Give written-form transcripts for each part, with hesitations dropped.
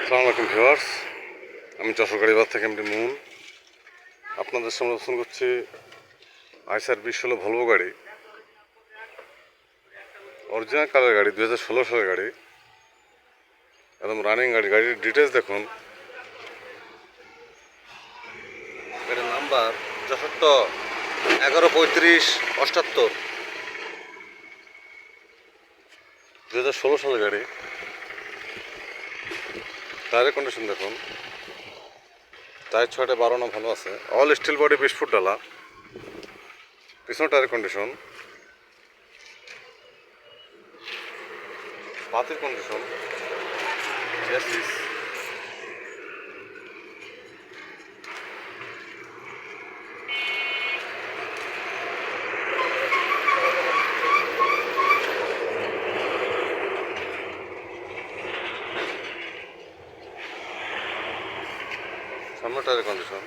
আসসালামু আলাইকুম ভিউয়ার্স, আমি যশোর গাড়িবাজার থেকে এমডি মুন আপনাদের সামনে উপস্থাপন করছি আইসার 2016 ভলভো গাড়ি, অরিজিনাল কালার গাড়ি, 2016 সালের গাড়ি, একদম রানিং গাড়ি। গাড়ির ডিটেলস দেখুন। গাড়ির নাম্বার 64-11-35-78, 2016 সালের গাড়ি। টায়ারের কন্ডিশন দেখুন, টায়ার 6টে 12 না ভালো আছে, অল স্টিল বডি, 20 ফুট ডালা। পিছনে টায়ারের কন্ডিশন, বাতির কন্ডিশন, চ্যাসিস, সামনে টায়ারের কন্ডিশন,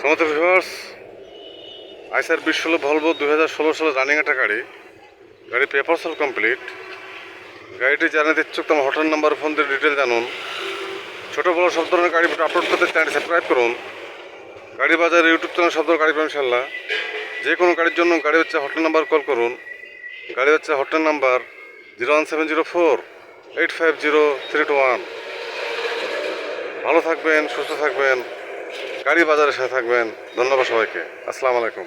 সমস্ত ভিউয়ার্স, আইসার 2016 ভলভো 2016 সালে রানিং একটা গাড়ি। গাড়ি পেপারস অল কমপ্লিট। গাড়িটি জানাতে ইচ্ছুক তোমার হোটেল নাম্বার, ফোন দিয়ে ডিটেল জানুন। ছোটো বড়ো সব ধরনের গাড়ি আপলোড করতে চ্যানেলটি সাবস্ক্রাইব করুন। গাড়ি বাজার ইউটিউব চ্যানেল সব ধরনের গাড়ি পাবেন ইনশাল্লাহ। যে কোনো গাড়ির জন্য গাড়ি হচ্ছে হোটেল নাম্বার কল করুন। গাড়ি হচ্ছে হোটেল নাম্বার 01704-850-321। ভালো থাকবেন, সুস্থ থাকবেন, গাড়ি বাজারের সাথে থাকবেন। ধন্যবাদ সবাইকে। আসসালামু আলাইকুম।